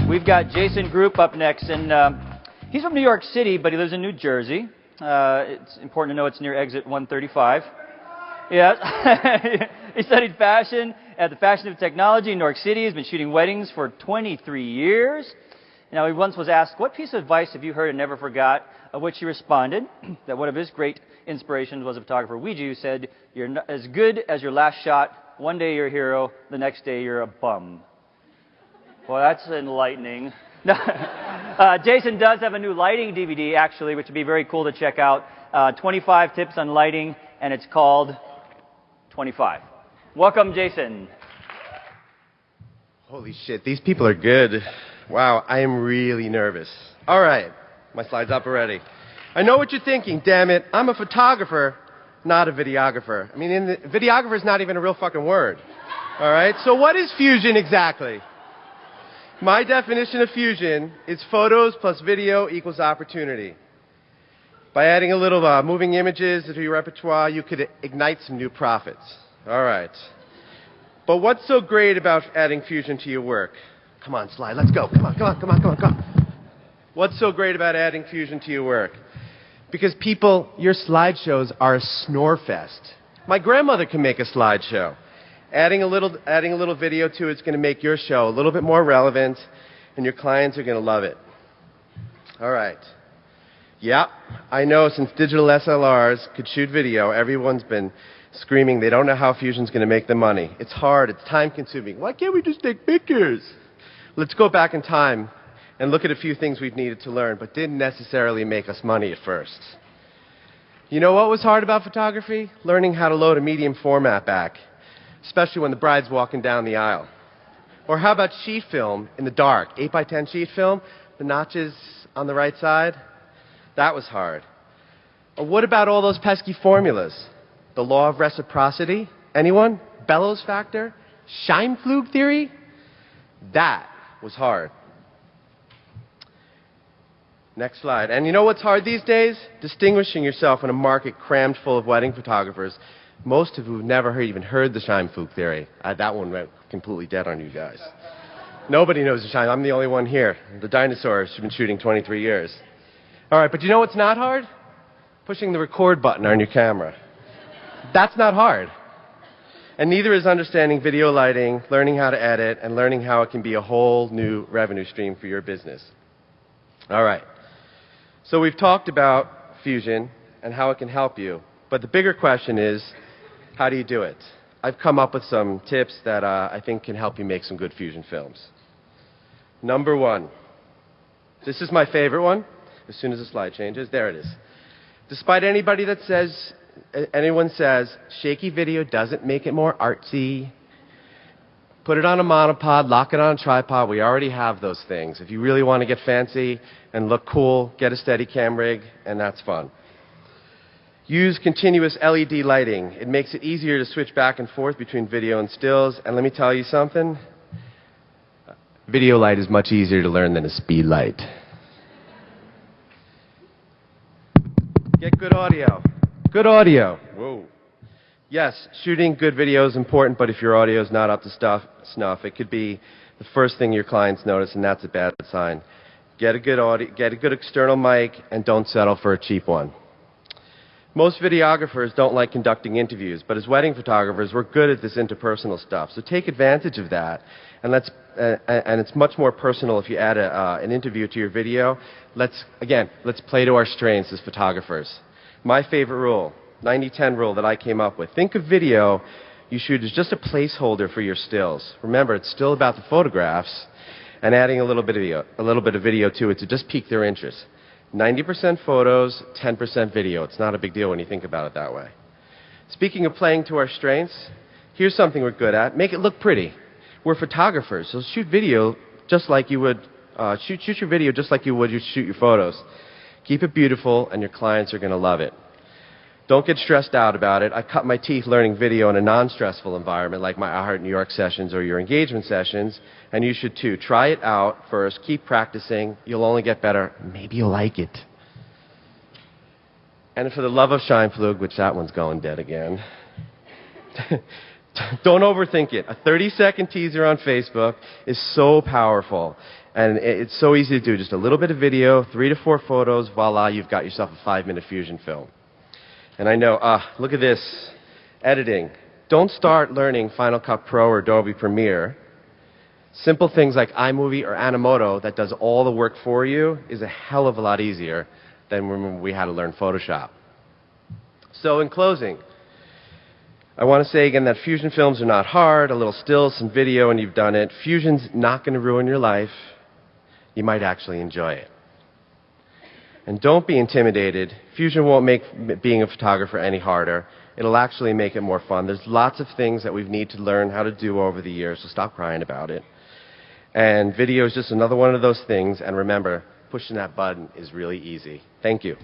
We've got Jason Groupp up next, and he's from New York City, but he lives in New Jersey. It's important to know it's near exit 135. Yeah. He studied fashion at the Fashion of Technology in New York City. He's been shooting weddings for 23 years. Now, he once was asked, what piece of advice have you heard and never forgot? Of which he responded that one of his great inspirations was a photographer, Ouija, who said, you're as good as your last shot. One day you're a hero, the next day you're a bum. Well, that's enlightening. Jason does have a new lighting DVD, actually, which would be very cool to check out. 25 tips on lighting, and it's called 25. Welcome, Jason. Holy shit, these people are good. Wow, I am really nervous. All right, my slide's up already. I know what you're thinking, damn it. I'm a photographer, not a videographer. I mean, videographer is not even a real fucking word. All right, so what is fusion exactly? My definition of fusion is photos plus video equals opportunity. By adding a little moving images to your repertoire, you could ignite some new profits. All right. But what's so great about adding fusion to your work? Come on, slide, let's go. Come on. What's so great about adding fusion to your work? Because people, your slideshows are a snore fest. My grandmother can make a slideshow. Adding a little video to it's going to make your show a little bit more relevant, and your clients are going to love it. All right. Yeah, I know since digital SLRs could shoot video, everyone's been screaming they don't know how Fusion's going to make them money. It's hard. It's time-consuming. Why can't we just take pictures? Let's go back in time and look at a few things we've needed to learn, but didn't necessarily make us money at first. You know what was hard about photography? Learning how to load a medium format back, especially when the bride's walking down the aisle. Or how about sheet film in the dark, 8x10 sheet film, the notches on the right side? That was hard. Or what about all those pesky formulas? The law of reciprocity? Anyone? Bellows factor? Scheinflug theory? That was hard. Next slide. And you know what's hard these days? Distinguishing yourself in a market crammed full of wedding photographers, most of who've never even heard the Scheinflug theory. That one went completely dead on you guys. Nobody knows the Schein. I'm the only one here. The dinosaurs have been shooting 23 years. All right, but you know what's not hard? Pushing the record button on your camera. That's not hard. And neither is understanding video lighting, learning how to edit, and learning how it can be a whole new revenue stream for your business. All right. So we've talked about Fusion and how it can help you. But the bigger question is, how do you do it? I've come up with some tips that I think can help you make some good Fusion films. Number one. This is my favorite one. As soon as the slide changes, there it is. Despite anyone says, shaky video doesn't make it more artsy. Put it on a monopod, lock it on a tripod. We already have those things. If you really want to get fancy and look cool, get a Steadicam rig, and that's fun. Use continuous LED lighting. It makes it easier to switch back and forth between video and stills. And let me tell you something. Video light is much easier to learn than a speed light. Get good audio. Good audio. Whoa. Yes, shooting good video is important, but if your audio is not up to snuff, it could be the first thing your clients notice, and that's a bad sign. Get a good audio, get a good external mic, and don't settle for a cheap one. Most videographers don't like conducting interviews, but as wedding photographers, we're good at this interpersonal stuff. So take advantage of that, and it's much more personal if you add an interview to your video. Let's play to our strengths as photographers. My favorite rule, 90-10 rule that I came up with. Think of video you shoot as just a placeholder for your stills. Remember, it's still about the photographs, and adding a little bit of video to it to just pique their interest. 90% photos, 10% video. It's not a big deal when you think about it that way. Speaking of playing to our strengths, here's something we're good at. Make it look pretty. We're photographers, so shoot video just like you would shoot your video just like you would shoot your photos. Keep it beautiful, and your clients are going to love it. Don't get stressed out about it. I cut my teeth learning video in a non-stressful environment like my I Heart New York sessions or your engagement sessions, and you should too. Try it out first. Keep practicing. You'll only get better. Maybe you'll like it. And for the love of Scheinflug, which that one's going dead again, Don't overthink it. A 30-second teaser on Facebook is so powerful. And it's so easy to do. Just a little bit of video, 3 to 4 photos, voila, you've got yourself a 5-minute Fusion film. And I know, look at this. Editing. Don't start learning Final Cut Pro or Adobe Premiere. Simple things like iMovie or Animoto that does all the work for you is a hell of a lot easier than when we had to learn Photoshop. So in closing, I want to say again that Fusion films are not hard. A little still, some video, and you've done it. Fusion's not going to ruin your life. You might actually enjoy it. And don't be intimidated. Fusion won't make being a photographer any harder. It'll actually make it more fun. There's lots of things that we need to learn how to do over the years, so stop crying about it. And video is just another one of those things. And remember, pushing that button is really easy. Thank you.